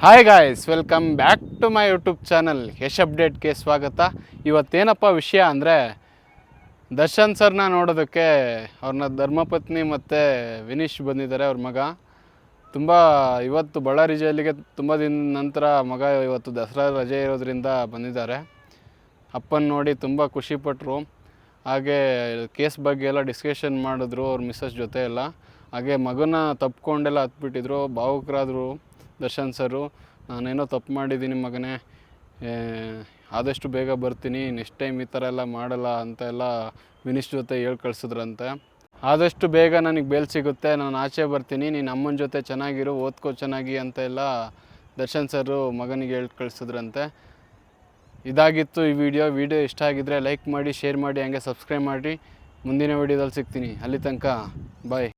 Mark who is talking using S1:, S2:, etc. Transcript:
S1: Hi guys, welcome back to my YouTube channel Yash ಅಪ್ಡೇಟ್ಗೆ ಸ್ವಾಗತ. ಇವತ್ತೇನಪ್ಪ ವಿಷಯ ಅಂದರೆ, ದರ್ಶನ್ ಸರ್ನ ನೋಡೋದಕ್ಕೆ ಅವ್ರನ್ನ ಧರ್ಮಪತ್ನಿ ಮತ್ತು ವಿನೀಶ್ ಬಂದಿದ್ದಾರೆ. ಅವ್ರ ಮಗ ಇವತ್ತು ಬಳ್ಳಾರಿ ಜೈಲಿಗೆ ತುಂಬ ದಿನದ ನಂತರ ಮಗ ಇವತ್ತು ದಸರಾ ರಜೆ ಇರೋದ್ರಿಂದ ಬಂದಿದ್ದಾರೆ. ಅಪ್ಪನ ನೋಡಿ ತುಂಬ ಖುಷಿಪಟ್ಟರು. ಹಾಗೆ ಕೇಸ್ ಬಗ್ಗೆ ಎಲ್ಲ ಡಿಸ್ಕಷನ್ ಮಾಡಿದ್ರು ಅವ್ರ ಮಿಸ್ಸಸ್ ಜೊತೆ ಎಲ್ಲ. ಹಾಗೆ ಮಗನ ತಪ್ಪಿಕೊಂಡೆಲ್ಲ ಹತ್ಬಿಟ್ಟಿದ್ರು, ಭಾವುಕರಾದರು ದರ್ಶನ್ ಸರು. ನಾನೇನೋ ತಪ್ಪು ಮಾಡಿದ್ದೀನಿ ಮಗನೇ, ಆದಷ್ಟು ಬೇಗ ಬರ್ತೀನಿ, ನೆಕ್ಸ್ಟ್ ಟೈಮ್ ಈ ಥರ ಎಲ್ಲ ಮಾಡಲ್ಲ ಅಂತೆಲ್ಲ ವಿನೀಶ್ ಜೊತೆ ಹೇಳಿ ಕಳಿಸಿದ್ರಂತೆ. ಆದಷ್ಟು ಬೇಗ ನನಗೆ ಬೇಲ್ ಸಿಗುತ್ತೆ, ನಾನು ಆಚೆ ಬರ್ತೀನಿ, ನೀನು ಅಮ್ಮನ ಜೊತೆ ಚೆನ್ನಾಗಿರು, ಓದ್ಕೋ ಚೆನ್ನಾಗಿ ಅಂತೆಲ್ಲ ದರ್ಶನ್ ಸರು ಮಗನಿಗೆ ಹೇಳಿ ಕಳಿಸಿದ್ರಂತೆ. ಇದಾಗಿತ್ತು ಈ ವಿಡಿಯೋ ಇಷ್ಟ ಆಗಿದ್ದರೆ ಲೈಕ್ ಮಾಡಿ, ಶೇರ್ ಮಾಡಿ, ಹಾಗೆ ಸಬ್ಸ್ಕ್ರೈಬ್ ಮಾಡಿ. ಮುಂದಿನ ವಿಡಿಯೋದಲ್ಲಿ ಸಿಗ್ತೀನಿ. ಅಲ್ಲಿ ತನಕ ಬಾಯ್.